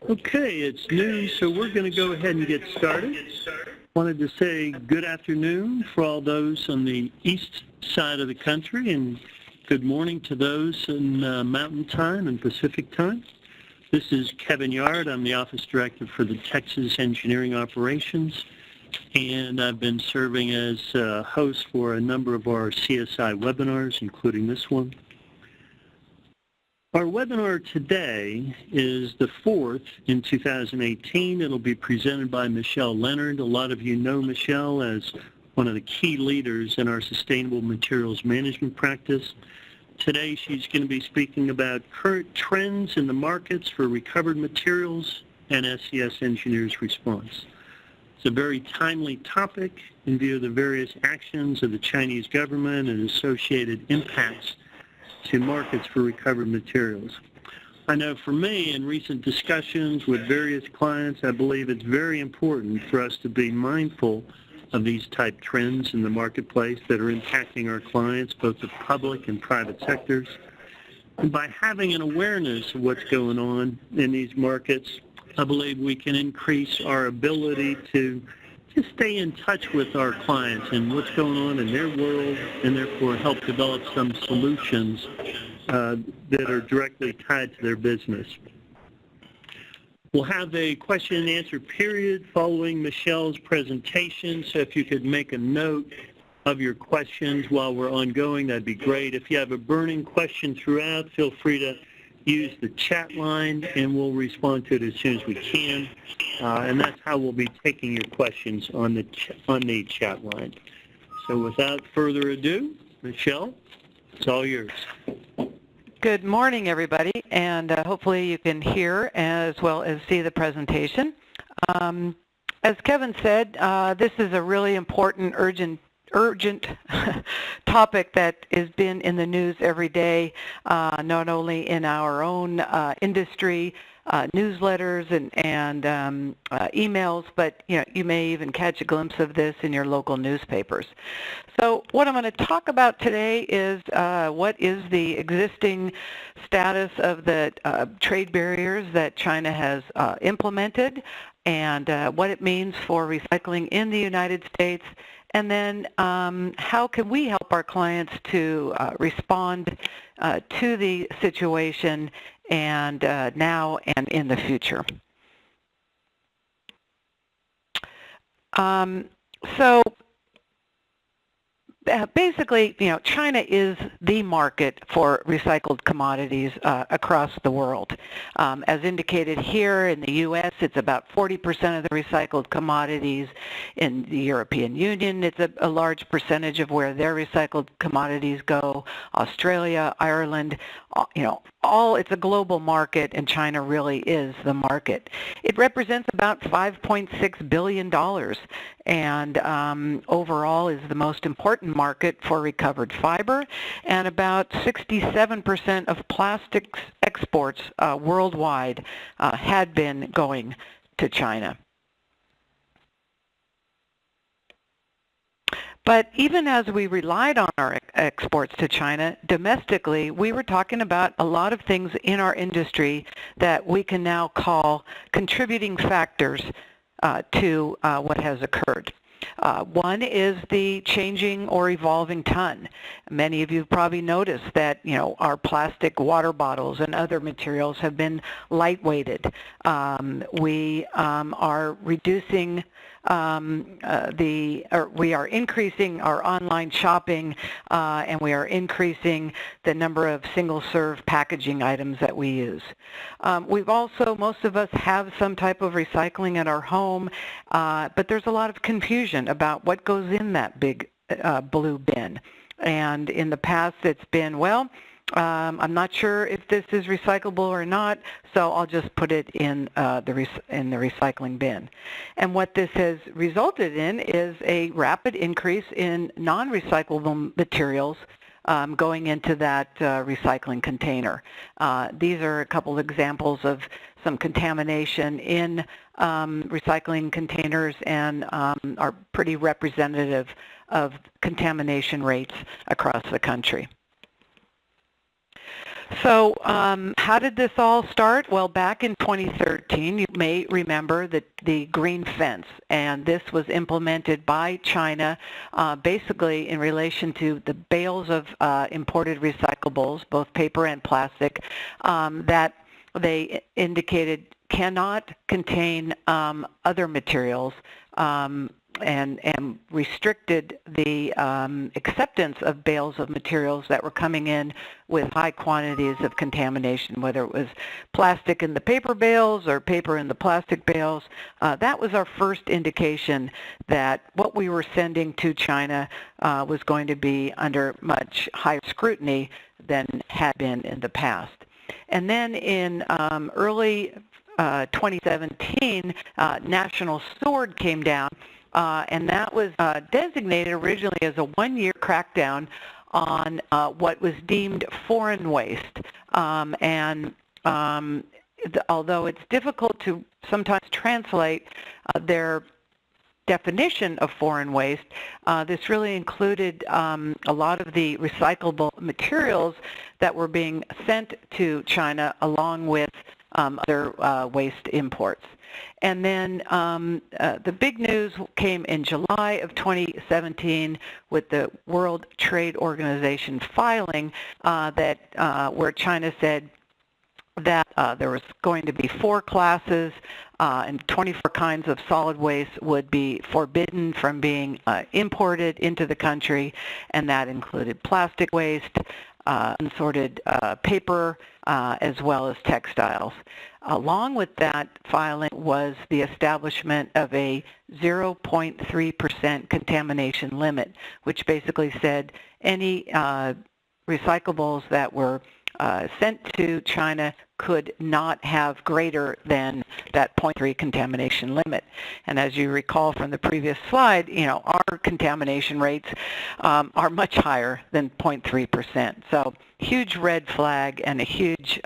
Okay, it's noon, so we're going to go ahead and get started. Wanted to say good afternoon for all those on the east side of the country, and good morning to those in Mountain Time and Pacific Time. This is Kevin Yard. I'm the Office Director for the Texas Engineering Operations, and I've been serving as host for a number of our CSI webinars, including this one. Our webinar today is the fourth in 2018. It'll be presented by Michelle Leonard. A lot of you know Michelle as one of the key leaders in our sustainable materials management practice. Today she's going to be speaking about current trends in the markets for recovered materials and SES Engineers' response. It's a very timely topic in view of the various actions of the Chinese government and associated impacts to markets for recovered materials. I know for me, in recent discussions with various clients, I believe it's very important for us to be mindful of these type trends in the marketplace that are impacting our clients, both the public and private sectors. And by having an awareness of what's going on in these markets, I believe we can increase our ability to just stay in touch with our clients and what's going on in their world, and therefore help develop some solutions that are directly tied to their business. We'll have a question and answer period following Michelle's presentation, so if you could make a note of your questions while we're ongoing, that'd be great. If you have a burning question throughout, feel free to use the chat line and we'll respond to it as soon as we can. And that's how we'll be taking your questions on the chat line. So without further ado, Michelle, it's all yours. Good morning, everybody, and hopefully you can hear as well as see the presentation. As Kevin said, this is a really important, urgent topic that has been in the news every day, not only in our own industry, newsletters and emails, but you may even catch a glimpse of this in your local newspapers. So what I'm going to talk about today is what is the existing status of the trade barriers that China has implemented, and what it means for recycling in the United States, and then how can we help our clients to respond to the situation and now and in the future. Basically, China is the market for recycled commodities across the world. As indicated here in the U.S., it's about 40% of the recycled commodities. In the European Union, it's a large percentage of where their recycled commodities go. Australia, Ireland, it's a global market, and China really is the market. It represents about $5.6 billion, and overall is the most important market for recovered fiber, and about 67% of plastics exports worldwide had been going to China. But even as we relied on our exports to China, domestically, we were talking about a lot of things in our industry that we can now call contributing factors to what has occurred. One is the changing or evolving ton. Many of you have probably noticed that our plastic water bottles and other materials have been lightweighted. We are reducing we are increasing our online shopping, and we are increasing the number of single-serve packaging items that we use. We've also, most of us have some type of recycling at our home, but there's a lot of confusion about what goes in that big blue bin. And in the past, it's been, well, I'm not sure if this is recyclable or not, so I'll just put it in the recycling bin. And what this has resulted in is a rapid increase in non-recyclable materials going into that recycling container. These are a couple examples of some contamination in recycling containers, and are pretty representative of contamination rates across the country. So how did this all start? Well, back in 2013, you may remember that the green fence, and this was implemented by China basically in relation to the bales of imported recyclables, both paper and plastic, that they indicated cannot contain other materials, and restricted the acceptance of bales of materials that were coming in with high quantities of contamination, whether it was plastic in the paper bales or paper in the plastic bales. That was our first indication that what we were sending to China was going to be under much higher scrutiny than had been in the past. And then in early 2017, National Sword came down, and that was designated originally as a one-year crackdown on what was deemed foreign waste. Although it's difficult to sometimes translate their definition of foreign waste, this really included a lot of the recyclable materials that were being sent to China along with other waste imports. And then the big news came in July of 2017 with the World Trade Organization filing where China said that there was going to be 4 classes and 24 kinds of solid waste would be forbidden from being imported into the country, and that included plastic waste, unsorted paper, as well as textiles. Along with that filing was the establishment of a 0.3% contamination limit, which basically said any recyclables that were sent to China could not have greater than that 0.3 contamination limit. And as you recall from the previous slide, our contamination rates are much higher than 0.3%. So huge red flag and a huge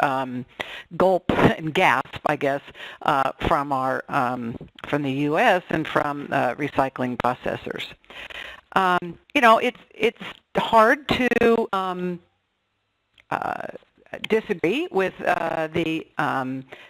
gulp and gasp, I guess, from the U.S. and from recycling processors. It's hard to disagree with the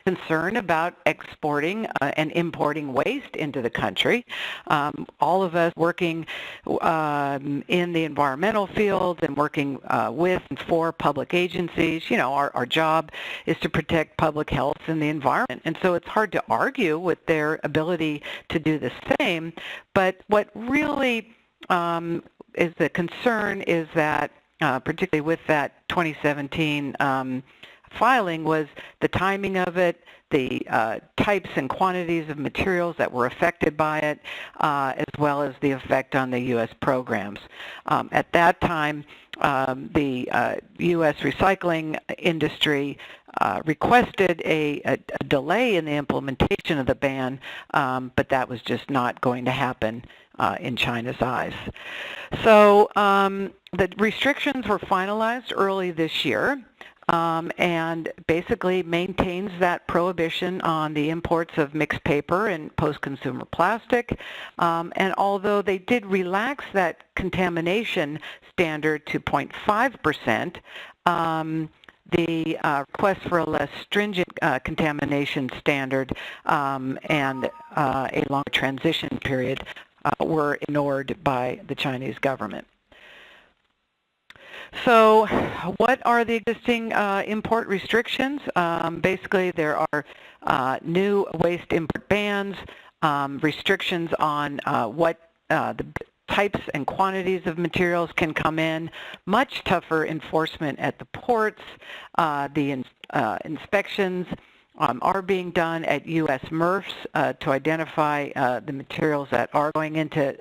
concern about exporting and importing waste into the country. All of us working in the environmental field and working with and for public agencies, our job is to protect public health and the environment. And so it's hard to argue with their ability to do the same. But what really is the concern is that particularly with that 2017 filing, was the timing of it, the types and quantities of materials that were affected by it, as well as the effect on the U.S. programs. At that time, the U.S. recycling industry requested a delay in the implementation of the ban, but that was just not going to happen in China's eyes. So the restrictions were finalized early this year, and basically maintains that prohibition on the imports of mixed paper and post-consumer plastic. And although they did relax that contamination standard to 0.5%, the request for a less stringent contamination standard and a longer transition period were ignored by the Chinese government. So what are the existing import restrictions? Basically, there are new waste import bans, restrictions on what the types and quantities of materials can come in, much tougher enforcement at the ports. The inspections are being done at U.S. MRFs to identify the materials that are going into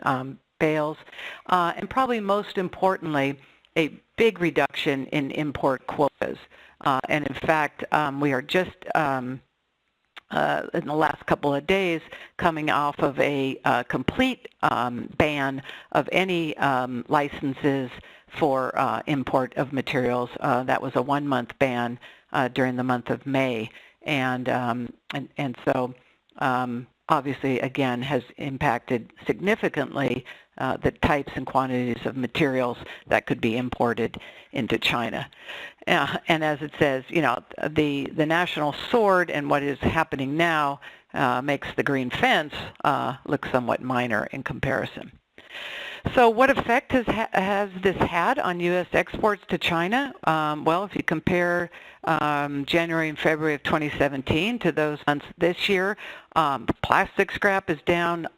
bales, and probably most importantly, a big reduction in import quotas. And in fact, we are just in the last couple of days coming off of a complete ban of any licenses for import of materials. That was a 1-month ban during the month of May. And so obviously, again, has impacted significantly the types and quantities of materials that could be imported into China. And as it says, you know, the national sword and what is happening now makes the green fence look somewhat minor in comparison. So what effect has this had on U.S. exports to China? Well, if you compare January and February of 2017 to those months this year, plastic scrap is down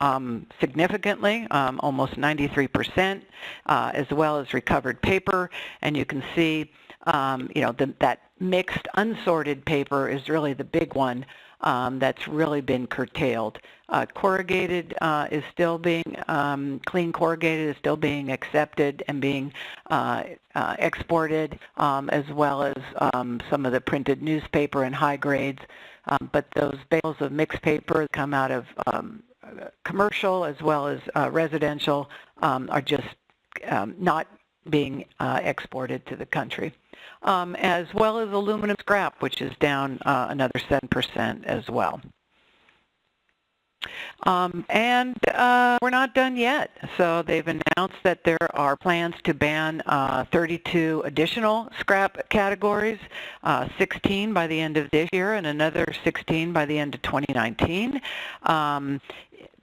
significantly, almost 93%, as well as recovered paper. And you can see, you know, that mixed unsorted paper is really the big one that's really been curtailed. Corrugated is still being, clean corrugated is still being accepted and being exported, as well as some of the printed newspaper and high grades. But those bales of mixed paper that come out of commercial as well as residential are just not being exported to the country. As well as aluminum scrap, which is down another 7% as well. And we're not done yet. So they've announced that there are plans to ban 32 additional scrap categories, 16 by the end of this year and another 16 by the end of 2019.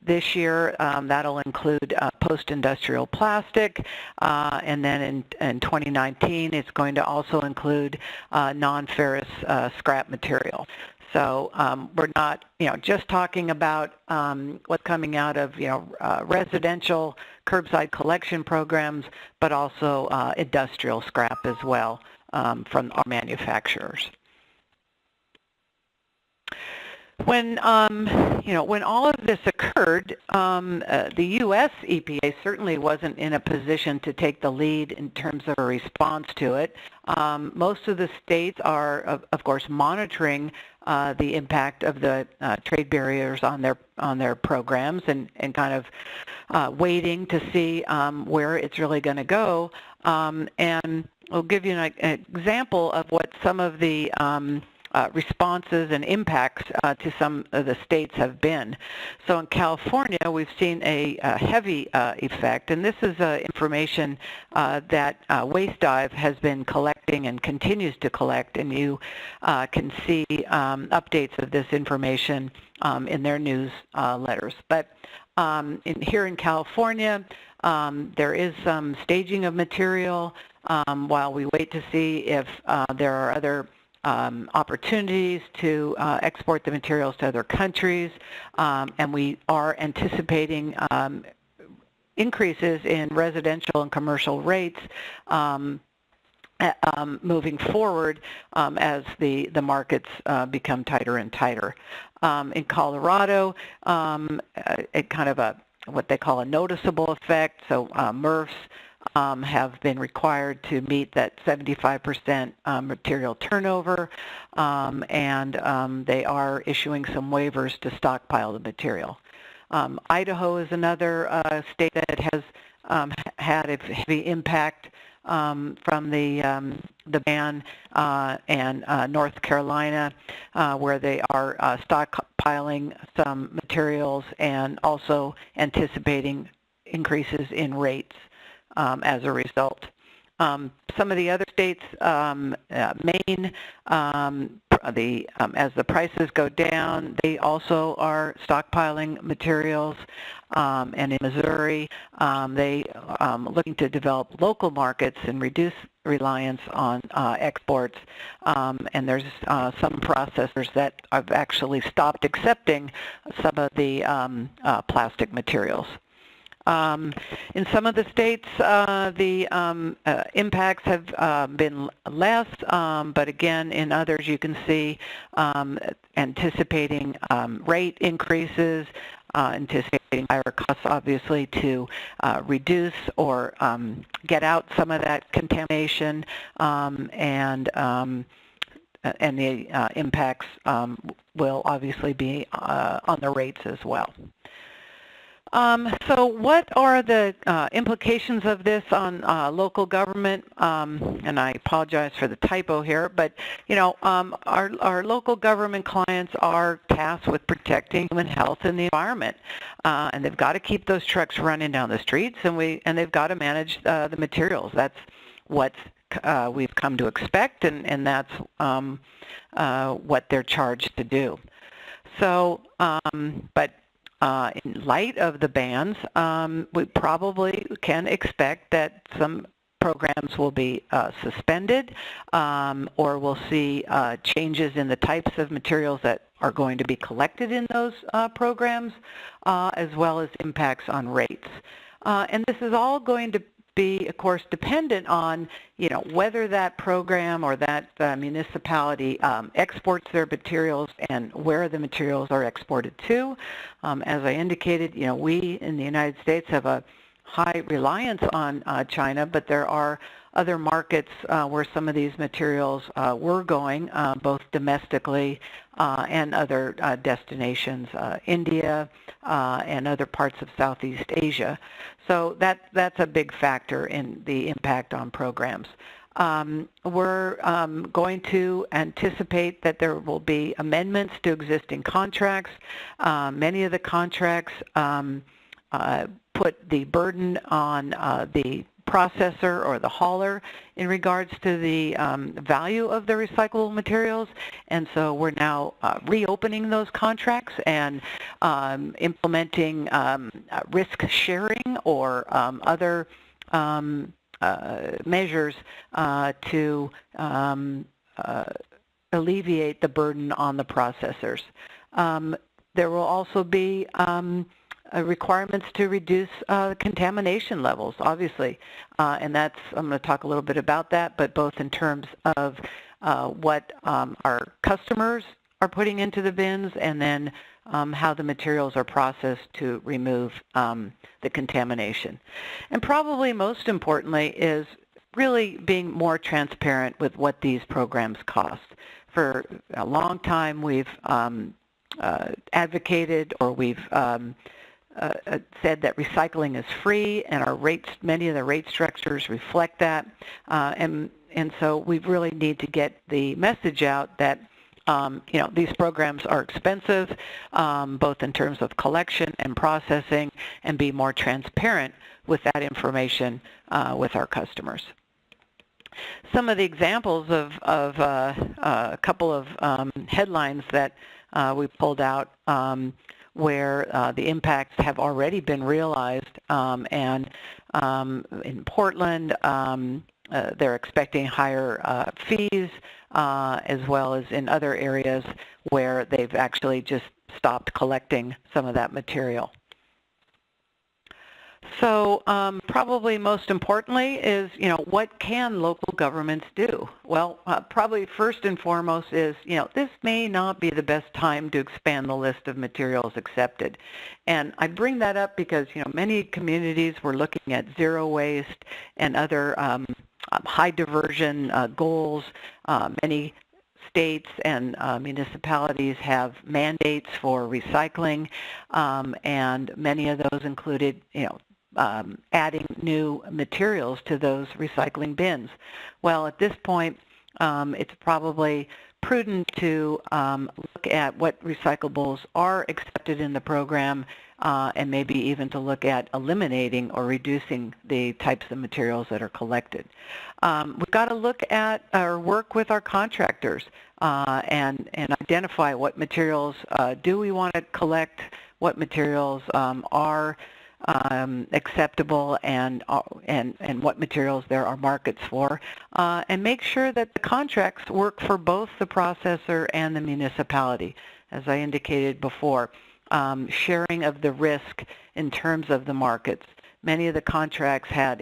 This year, that'll include post-industrial plastic, and then in 2019, it's going to also include non-ferrous scrap material. So we're not, you know, just talking about what's coming out of, you know, residential curbside collection programs, but also industrial scrap as well from our manufacturers. When, you know, when all of this occurred, the U.S. EPA certainly wasn't in a position to take the lead in terms of a response to it. Most of the states are, of course, monitoring the impact of the trade barriers on their programs and kind of waiting to see where it's really going to go. And I'll give you an example of what some of the responses and impacts to some of the states have been. So in California, we've seen a heavy effect, and this is information that Waste Dive has been collecting and continues to collect, and you can see updates of this information in their news letters. But here in California, there is some staging of material while we wait to see if there are other opportunities to export the materials to other countries, and we are anticipating increases in residential and commercial rates moving forward as the markets become tighter and tighter. In Colorado, it kind of what they call a noticeable effect, so MRFs have been required to meet that 75% material turnover, and they are issuing some waivers to stockpile the material. Idaho is another state that has had a heavy impact from the ban, and North Carolina, where they are stockpiling some materials and also anticipating increases in rates as a result. Some of the other states, Maine, as the prices go down, they also are stockpiling materials, and in Missouri, they looking to develop local markets and reduce reliance on exports, and there's some processors that have actually stopped accepting some of the plastic materials. In some of the states, the impacts have been less, but again, in others you can see anticipating rate increases, anticipating higher costs, obviously, to reduce or get out some of that contamination, and the impacts will obviously be on the rates as well. So what are the implications of this on local government? And I apologize for the typo here, but you know, our local government clients are tasked with protecting human health and the environment, and they've got to keep those trucks running down the streets, and they've got to manage the materials. That's what we've come to expect, and that's what they're charged to do. So, but in light of the bans, we probably can expect that some programs will be suspended, or we'll see changes in the types of materials that are going to be collected in those programs, as well as impacts on rates. And this is all going to be, of course, dependent on, you know, whether that program or that municipality exports their materials and where the materials are exported to. As I indicated, you know, we in the United States have a high reliance on China, but there are other markets where some of these materials were going, both domestically and other destinations, India and other parts of Southeast Asia. So that's a big factor in the impact on programs. We're going to anticipate that there will be amendments to existing contracts. Many of the contracts put the burden on the processor or the hauler in regards to the value of the recyclable materials, and so we're now reopening those contracts and implementing risk sharing or other measures to alleviate the burden on the processors. There will also be requirements to reduce contamination levels, obviously, and that's, I'm going to talk a little bit about that, but both in terms of what our customers are putting into the bins, and then how the materials are processed to remove the contamination. And probably most importantly is really being more transparent with what these programs cost. For a long time we've advocated, or we've said that recycling is free, and our rates, many of the rate structures reflect that, and so we really need to get the message out that you know, these programs are expensive, both in terms of collection and processing, and be more transparent with that information with our customers. Some of the examples of a couple of headlines that we pulled out where the impacts have already been realized, and in Portland they're expecting higher fees, as well as in other areas where they've actually just stopped collecting some of that material. So probably most importantly is, you know, what can local governments do? Well, probably first and foremost is, you know, this may not be the best time to expand the list of materials accepted. And I bring that up because, you know, many communities were looking at zero waste and other high diversion goals. Many states and municipalities have mandates for recycling, and many of those included, you know, adding new materials to those recycling bins. Well, at this point, it's probably prudent to look at what recyclables are accepted in the program, and maybe even to look at eliminating or reducing the types of materials that are collected. We've got to look at or work with our contractors and identify what materials do we want to collect, what materials are acceptable, and what materials there are markets for, and make sure that the contracts work for both the processor and the municipality. As I indicated before, sharing of the risk in terms of the markets. Many of the contracts had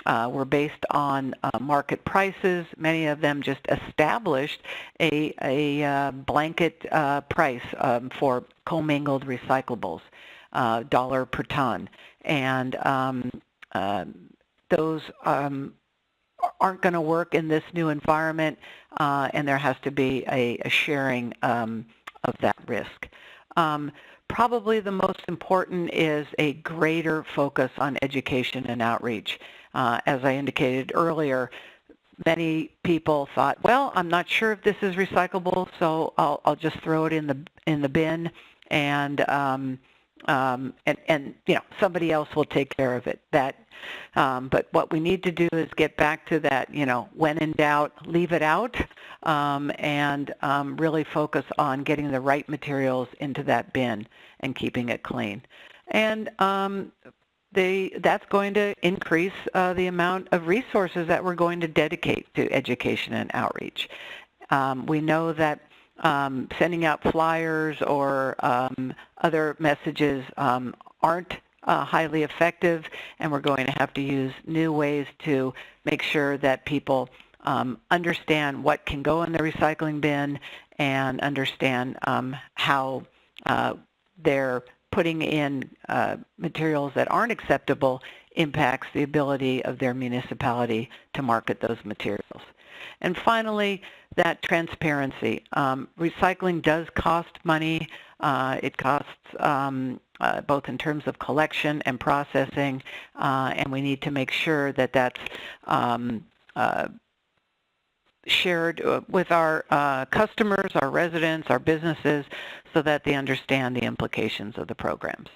were based on market prices. Many of them just established a blanket price for commingled recyclables. Dollar per ton, and those aren't going to work in this new environment, and there has to be a sharing of that risk. Probably the most important is a greater focus on education and outreach. As I indicated earlier, many people thought, well, I'm not sure if this is recyclable, so I'll just throw it in the bin, and you know, somebody else will take care of it. But what we need to do is get back to that, you know, when in doubt, leave it out, and really focus on getting the right materials into that bin and keeping it clean. And that's going to increase the amount of resources that we're going to dedicate to education and outreach. We know that sending out flyers or other messages aren't highly effective, and we're going to have to use new ways to make sure that people understand what can go in the recycling bin and understand how they're putting in materials that aren't acceptable impacts the ability of their municipality to market those materials. And finally, that transparency. Recycling does cost money. It costs both in terms of collection and processing, and we need to make sure that that's shared with our customers, our residents, our businesses, so that they understand the implications of the programs.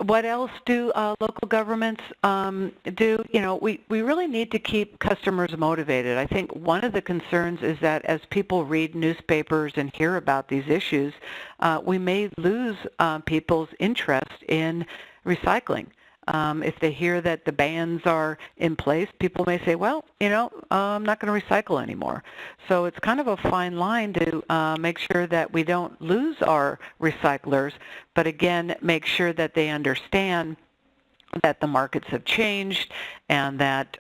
What else do local governments do? You know, we really need to keep customers motivated. I think one of the concerns is that as people read newspapers and hear about these issues, we may lose people's interest in recycling. If they hear that the bans are in place, people may say, well, you know, I'm not going to recycle anymore. So it's kind of a fine line to make sure that we don't lose our recyclers, but again, make sure that they understand that the markets have changed and that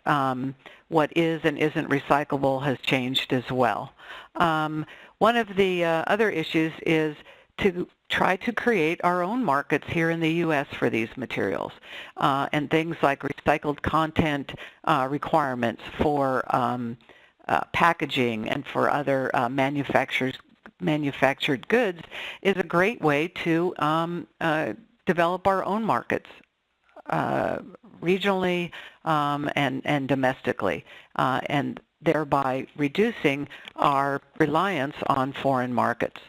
what is and isn't recyclable has changed as well. One of the other issues is to try to create our own markets here in the U.S. for these materials, and things like recycled content requirements for packaging and for other manufactured goods is a great way to develop our own markets regionally and domestically, and thereby reducing our reliance on foreign markets.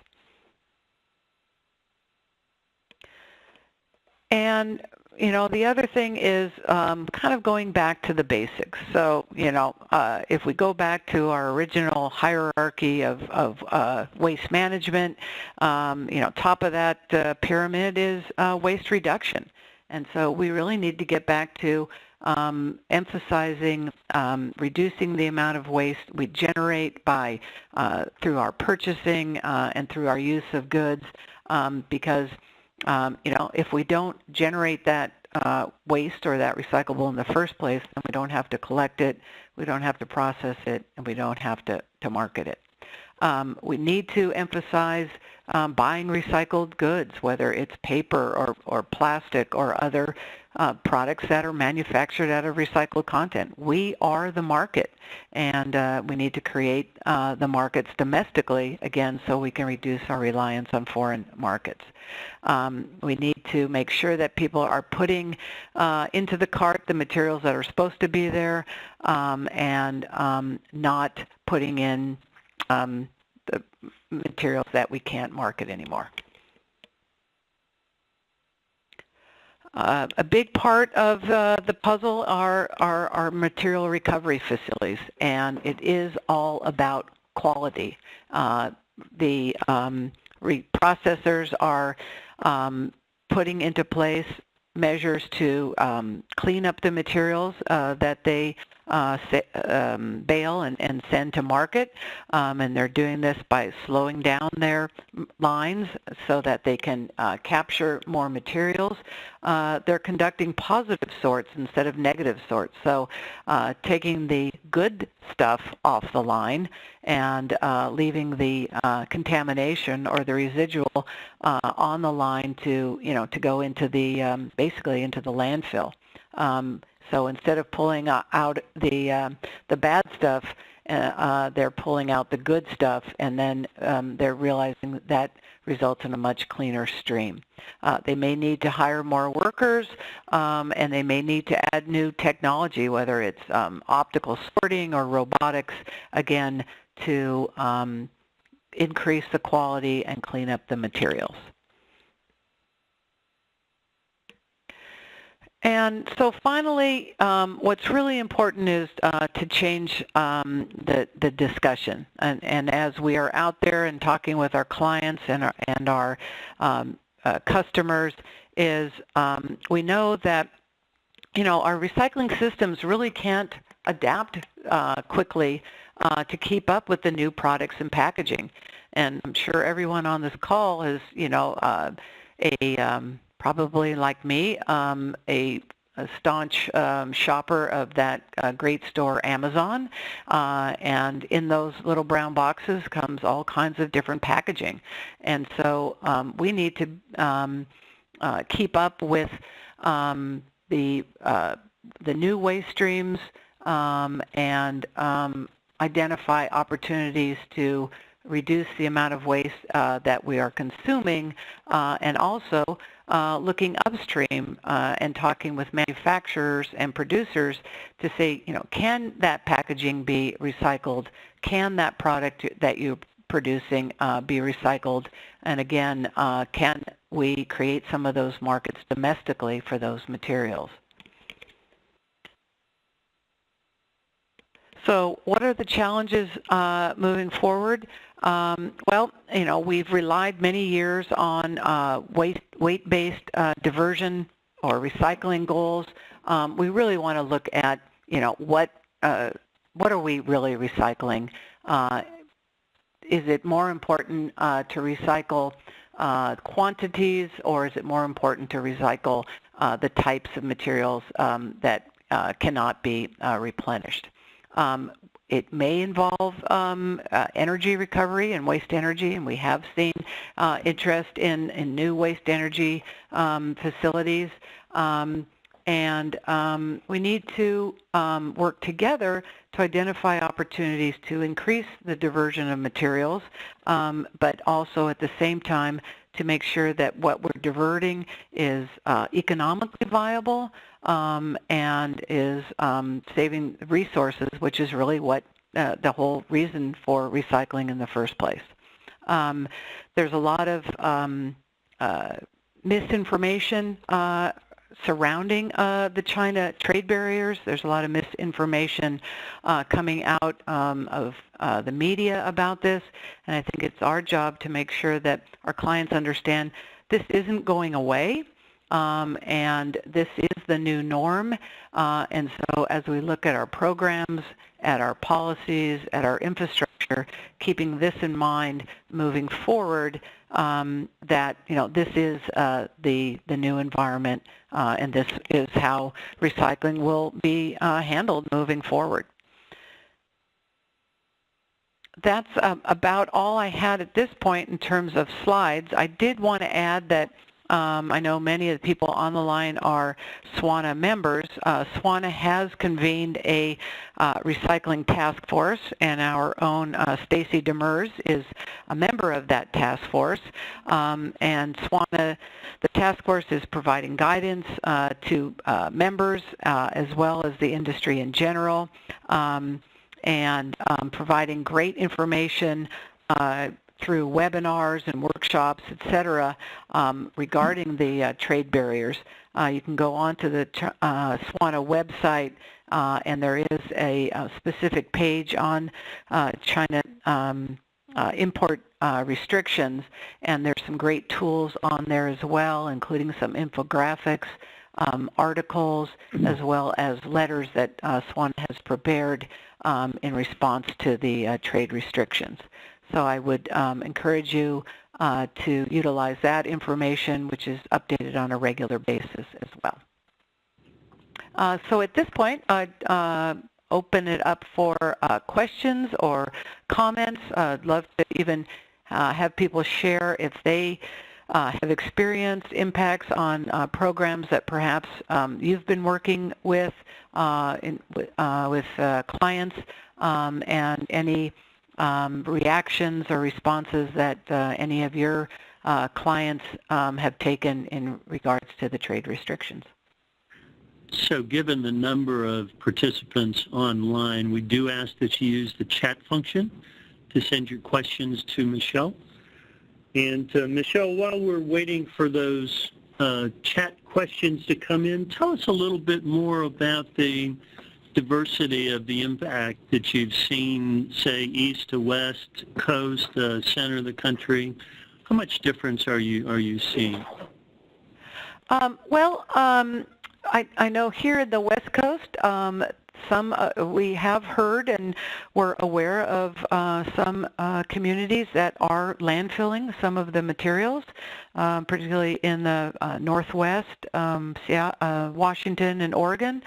And, you know, the other thing is kind of going back to the basics. So, you know, if we go back to our original hierarchy of waste management, you know, top of that pyramid is waste reduction. And so we really need to get back to emphasizing reducing the amount of waste we generate by through our purchasing and through our use of goods, because you know, if we don't generate that waste or that recyclable in the first place, then we don't have to collect it, we don't have to process it, and we don't have to market it. We need to emphasize buying recycled goods, whether it's paper or plastic or other products that are manufactured out of recycled content. We are the market, and we need to create the markets domestically, again, so we can reduce our reliance on foreign markets. We need to make sure that people are putting into the cart the materials that are supposed to be there, and not putting in the materials that we can't market anymore. A big part of the puzzle are our material recovery facilities, and it is all about quality. The processors are putting into place measures to clean up the materials that they bale and send to market, and they're doing this by slowing down their lines so that they can capture more materials. They're conducting positive sorts instead of negative sorts, so taking the good stuff off the line and leaving the contamination or the residual on the line to, you know, to go into the basically into the landfill. So instead of pulling out the bad stuff they're pulling out the good stuff, and then they're realizing that results in a much cleaner stream. They may need to hire more workers, and they may need to add new technology, whether it's optical sorting or robotics, again, to increase the quality and clean up the materials. And so finally, what's really important is to change the discussion. And as we are out there and talking with our clients and our customers, is we know that our recycling systems really can't adapt quickly to keep up with the new products and packaging. And I'm sure everyone on this call is, probably like me, a staunch shopper of that great store Amazon, and in those little brown boxes comes all kinds of different packaging. And so we need to keep up with the new waste streams and identify opportunities to reduce the amount of waste that we are consuming, and also looking upstream and talking with manufacturers and producers to say, can that packaging be recycled? Can that product that you're producing be recycled? And again, can we create some of those markets domestically for those materials? So what are the challenges moving forward? Well, we've relied many years on weight-based diversion or recycling goals. We really want to look at, what are we really recycling? Is it more important to recycle quantities, or is it more important to recycle the types of materials that cannot be replenished? It may involve energy recovery and waste energy, and we have seen interest in new waste energy facilities. And we need to work together to identify opportunities to increase the diversion of materials, but also at the same time to make sure that what we're diverting is economically viable and is saving resources, which is really what the whole reason for recycling in the first place. There's a lot of misinformation surrounding the China trade barriers. There's a lot of misinformation coming out of the media about this, and I think it's our job to make sure that our clients understand this isn't going away, and this is the new norm. And so as we look at our programs, at our policies, at our infrastructure, keeping this in mind moving forward, that this is the new environment, and this is how recycling will be handled moving forward. That's about all I had at this point in terms of slides. I did want to add that I know many of the people on the line are SWANA members. SWANA has convened a recycling task force, and our own Stacy Demers is a member of that task force. And SWANA, the task force, is providing guidance to members as well as the industry in general, and providing great information through webinars and workshops, etc., regarding the trade barriers. You can go on to the SWANA website, and there is a specific page on China import restrictions, and there's some great tools on there as well, including some infographics, articles, as well as letters that SWANA has prepared in response to the trade restrictions. So I would encourage you to utilize that information, which is updated on a regular basis as well. So at this point, I'd open it up for questions or comments. I'd love to even have people share if they have experienced impacts on programs that perhaps you've been working with with clients, and any reactions or responses that any of your clients have taken in regards to the trade restrictions. So given the number of participants online, we do ask that you use the chat function to send your questions to Michelle. And Michelle, while we're waiting for those chat questions to come in, tell us a little bit more about the diversity of the impact that you've seen, say, east to west, coast, center of the country. How much difference are you seeing? I know here in the West Coast, we have heard and we're aware of some communities that are landfilling some of the materials, particularly in the Northwest, Washington and Oregon.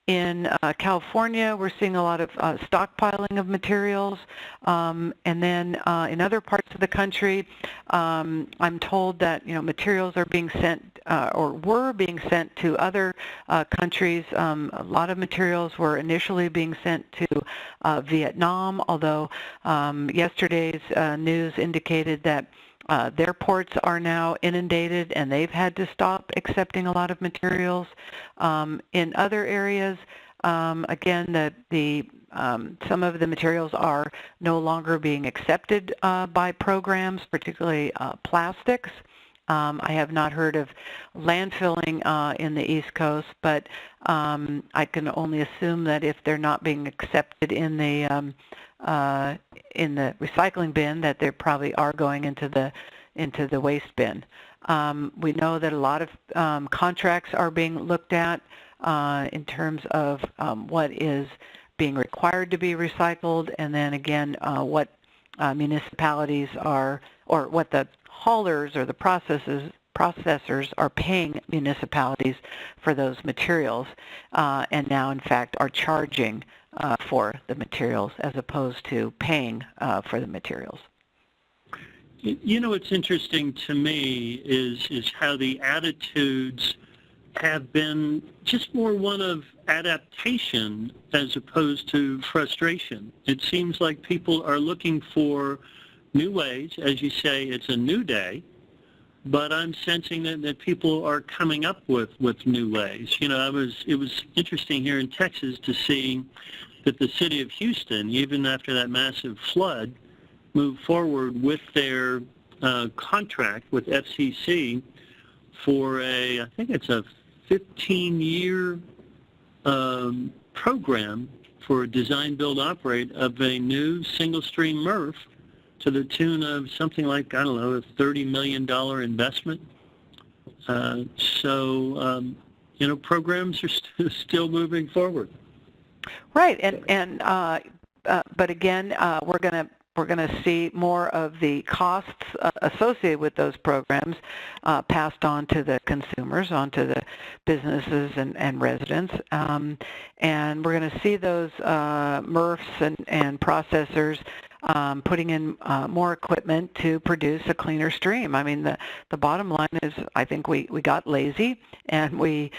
In California, we're seeing a lot of stockpiling of materials, and then in other parts of the country, I'm told that materials are being sent or were being sent to other countries. A lot of materials were initially being sent to Vietnam, although yesterday's news indicated that their ports are now inundated and they've had to stop accepting a lot of materials. In other areas, again, some of the materials are no longer being accepted by programs, particularly plastics. I have not heard of landfilling in the East Coast, but I can only assume that if they're not being accepted in the recycling bin, that they probably are going into the waste bin. We know that a lot of contracts are being looked at in terms of what is being required to be recycled, and then again what municipalities are, or what the haulers or the processors are paying municipalities for those materials, and now in fact are charging for the materials as opposed to paying for the materials. What's interesting to me is how the attitudes have been just more one of adaptation as opposed to frustration. It seems like people are looking for new ways. As you say, it's a new day, but I'm sensing that people are coming up with new ways. It was interesting here in Texas to see that the city of Houston, even after that massive flood, moved forward with their contract with FCC for I think it's a 15-year program for design, build, operate of a new single-stream MRF to the tune of something like, I don't know, a $30 million investment. Programs are still moving forward. Right, but again, we're going to see more of the costs associated with those programs passed on to the consumers, onto the businesses and residents, and we're going to see those MRFs and processors putting in more equipment to produce a cleaner stream. I mean, the bottom line is, I think we got lazy, and we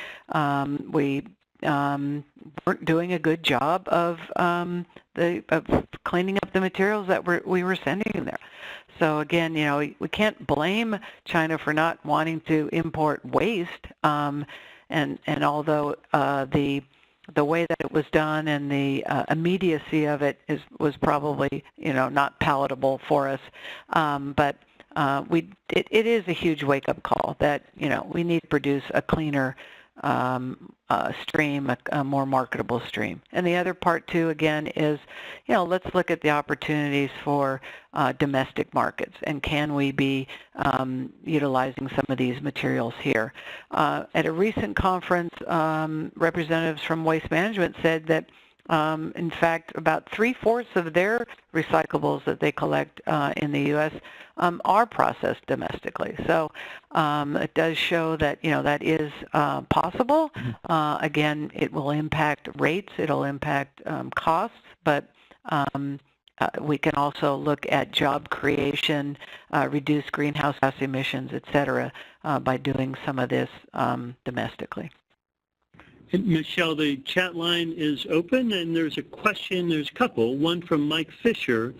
weren't doing a good job of cleaning up the materials that we were sending in there. So again, we can't blame China for not wanting to import waste, and although the way that it was done and the immediacy of it was probably not palatable for us, but it is a huge wake-up call that we need to produce a cleaner stream, a more marketable stream. And the other part too, again, is let's look at the opportunities for domestic markets, and can we be utilizing some of these materials here. At a recent conference, representatives from Waste Management said that in fact, about 3/4 of their recyclables that they collect in the U.S. Are processed domestically. So it does show that that is possible. Again, it will impact rates, it'll impact costs, but we can also look at job creation, reduce greenhouse gas emissions, et cetera, by doing some of this domestically. And Michelle, the chat line is open, and there's a question, there's a couple, one from Mike Fisher,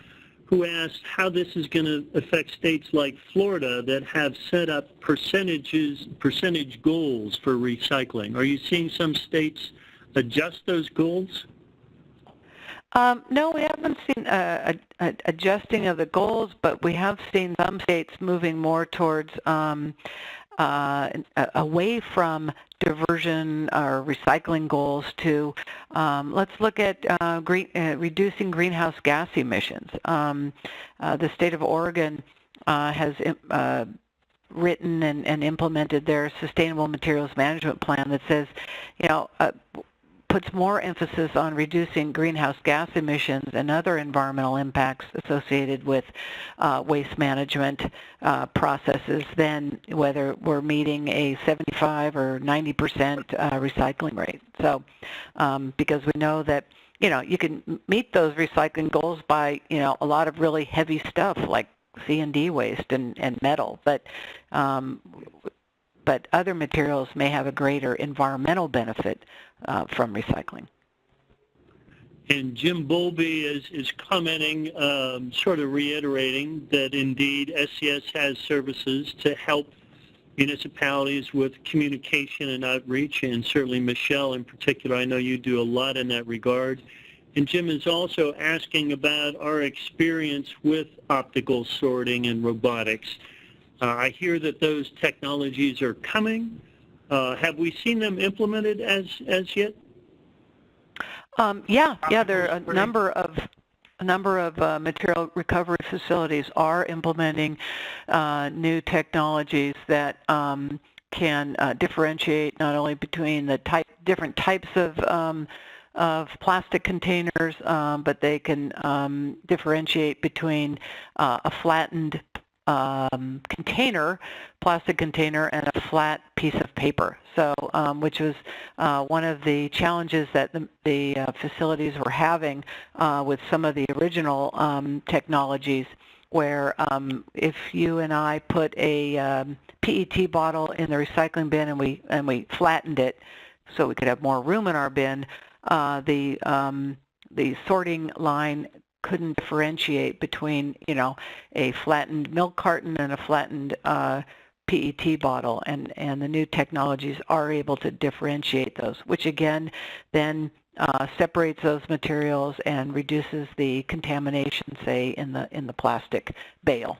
who asked how this is going to affect states like Florida that have set up percentage goals for recycling. Are you seeing some states adjust those goals? No, we haven't seen adjusting of the goals, but we have seen some states moving more towards away from diversion or recycling goals to let's look at reducing greenhouse gas emissions. The state of Oregon has written and implemented their sustainable materials management plan that says, puts more emphasis on reducing greenhouse gas emissions and other environmental impacts associated with waste management processes than whether we're meeting a 75 or 90% recycling rate. So because we know that you can meet those recycling goals by a lot of really heavy stuff like C&D waste and metal, but other materials may have a greater environmental benefit from recycling. And Jim Bowlby is commenting, sort of reiterating that indeed SCS has services to help municipalities with communication and outreach, and certainly Michelle in particular, I know you do a lot in that regard. And Jim is also asking about our experience with optical sorting and robotics. I hear that those technologies are coming. Have we seen them implemented as yet? Yeah, there are a number of material recovery facilities are implementing new technologies that can differentiate not only between the different types of plastic containers, but they can differentiate between a flattened plastic container, and a flat piece of paper. So, which was one of the challenges that the facilities were having with some of the original technologies, where if you and I put a PET bottle in the recycling bin and we flattened it so we could have more room in our bin, the sorting line couldn't differentiate between, a flattened milk carton and a flattened PET bottle, and the new technologies are able to differentiate those, which again then separates those materials and reduces the contamination, say, in the plastic bale.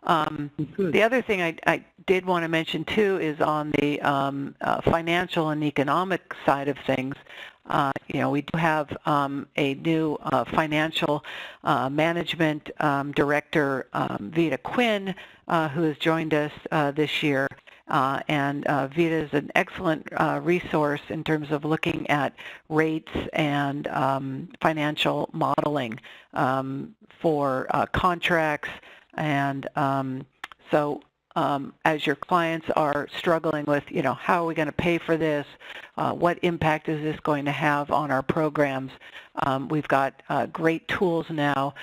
The other thing I did want to mention too is on the financial and economic side of things. We do have a new financial management director, Vita Quinn, who has joined us this year. And Vita is an excellent resource in terms of looking at rates and financial modeling for contracts. And so as your clients are struggling with, how are we going to pay for this? What impact is this going to have on our programs? We've got great tools now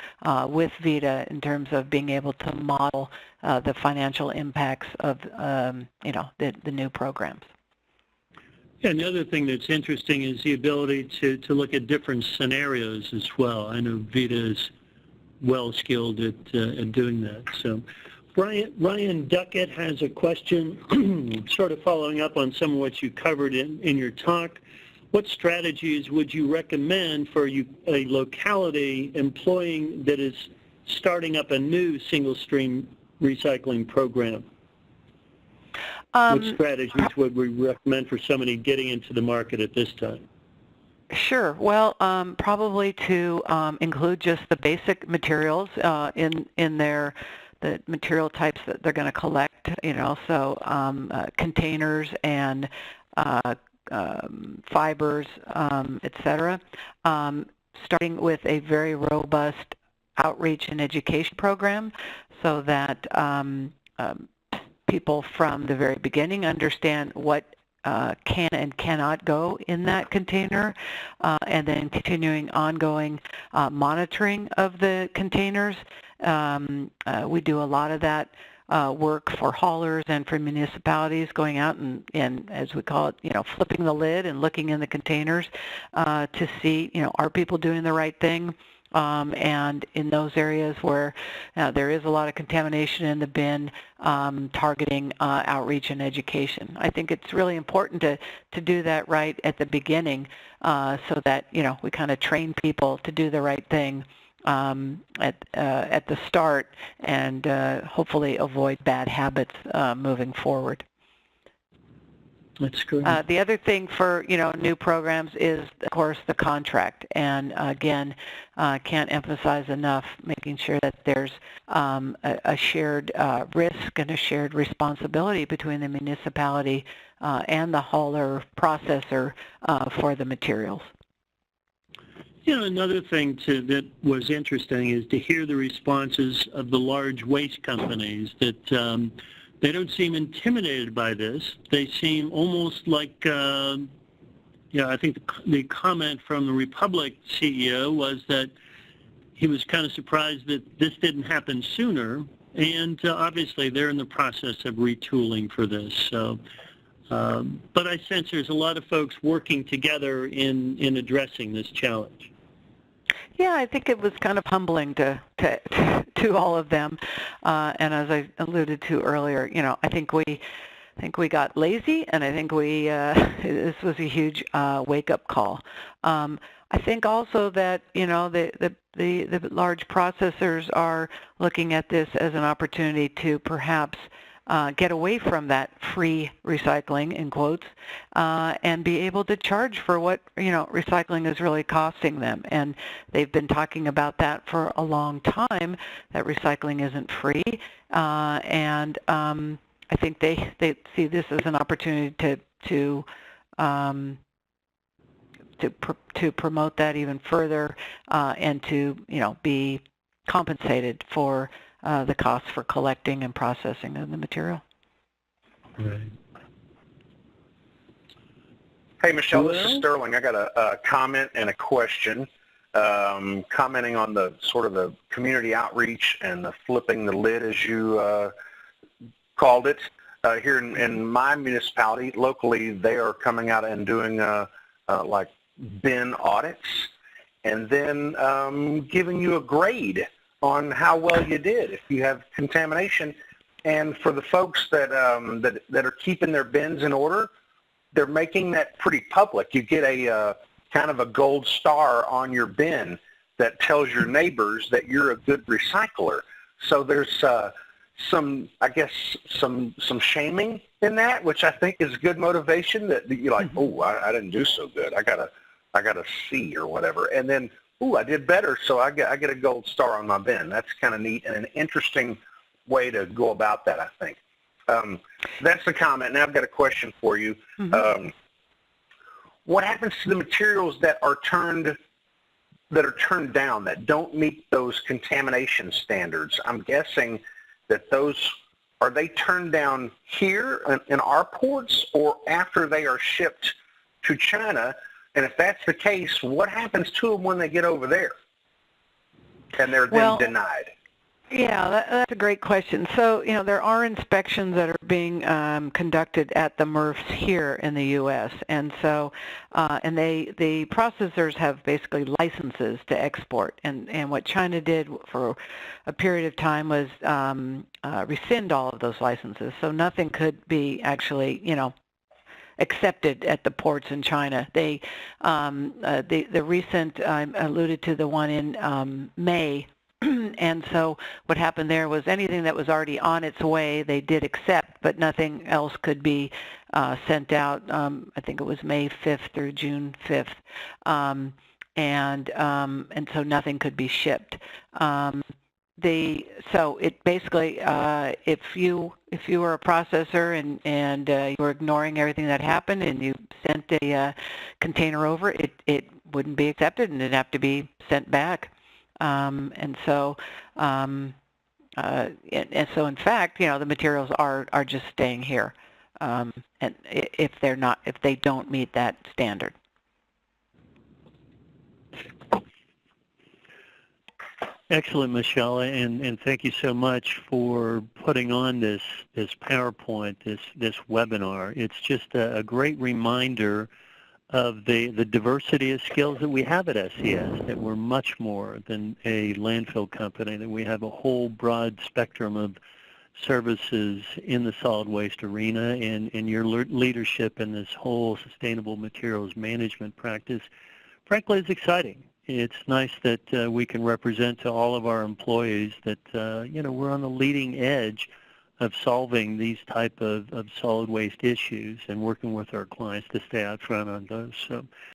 with Vita in terms of being able to model the financial impacts of, the new programs. Yeah, another thing that's interesting is the ability to look at different scenarios as well. I know Vita is well skilled at doing that. So Ryan Duckett has a question sort of following up on some of what you covered in your talk. What strategies would you recommend for a locality employing that is starting up a new single-stream recycling program? What strategies would we recommend for somebody getting into the market at this time? Sure. Well, probably to include just the basic materials in the material types that they're going to collect. So containers and fibers, etc. Starting with a very robust outreach and education program, so that people from the very beginning understand what can and cannot go in that container, and then continuing ongoing monitoring of the containers. We do a lot of that work for haulers and for municipalities, going out and as we call it, flipping the lid and looking in the containers to see, are people doing the right thing? And in those areas where there is a lot of contamination in the bin, targeting outreach and education. I think it's really important to do that right at the beginning, so that we kind of train people to do the right thing at the start, and hopefully avoid bad habits moving forward. That's correct. The other thing for new programs is, of course, the contract, and again, can't emphasize enough making sure that there's a shared risk and a shared responsibility between the municipality and the hauler processor for the materials. Another thing that was interesting is to hear the responses of the large waste companies that they don't seem intimidated by this. They seem almost like, I think the comment from the Republic CEO was that he was kind of surprised that this didn't happen sooner, and obviously they're in the process of retooling for this. So, but I sense there's a lot of folks working together in addressing this challenge. Yeah, I think it was kind of humbling to all of them, and as I alluded to earlier, I think we got lazy, and I think this was a huge wake-up call. I think also that the large processors are looking at this as an opportunity to perhaps get away from that free recycling, in quotes, and be able to charge for what recycling is really costing them. And they've been talking about that for a long time, that recycling isn't free, and I think they see this as an opportunity to promote that even further, and to be compensated for the costs for collecting and processing of the material. Right. Hey, Michelle, this is Sterling. I got a comment and a question, commenting on the sort of the community outreach and the flipping the lid, as you called it. Here in my municipality, locally, they are coming out and doing like bin audits, and then giving you a grade on how well you did if you have contamination. And for the folks that are keeping their bins in order, they're making that pretty public. You get a kind of a gold star on your bin that tells your neighbors that you're a good recycler. So there's some shaming in that, which I think is good motivation, that you're like, oh, I didn't do so good. I got a C or whatever. And then, ooh, I did better, so I get a gold star on my bin. That's kind of neat and an interesting way to go about that, I think. That's the comment. Now I've got a question for you. Mm-hmm. What happens to the materials that are turned down, that don't meet those contamination standards? I'm guessing that are they turned down here in our ports, or after they are shipped to China? And if that's the case, what happens to them when they get over there and they're then denied? Yeah, that's a great question. So, there are inspections that are being conducted at the MRFs here in the U.S. And so, the processors have basically licenses to export. And what China did for a period of time was rescind all of those licenses. So nothing could be actually, accepted at the ports in China. The recent, I alluded to the one in May, and so what happened there was anything that was already on its way they did accept, but nothing else could be sent out. I think it was May 5th through June 5th, and so nothing could be shipped. So it basically, if you were a processor and you were ignoring everything that happened and you sent a container over, it wouldn't be accepted and it'd have to be sent back. And so in fact, the materials are just staying here. and if they don't meet that standard. Excellent, Michelle, and thank you so much for putting on this PowerPoint, this webinar. It's just a great reminder of the diversity of skills that we have at SES, that we're much more than a landfill company, that we have a whole broad spectrum of services in the solid waste arena, and your leadership in this whole sustainable materials management practice, frankly, is exciting. It's nice that we can represent to all of our employees that, we're on the leading edge of solving these type of solid waste issues and working with our clients to stay out front on those. So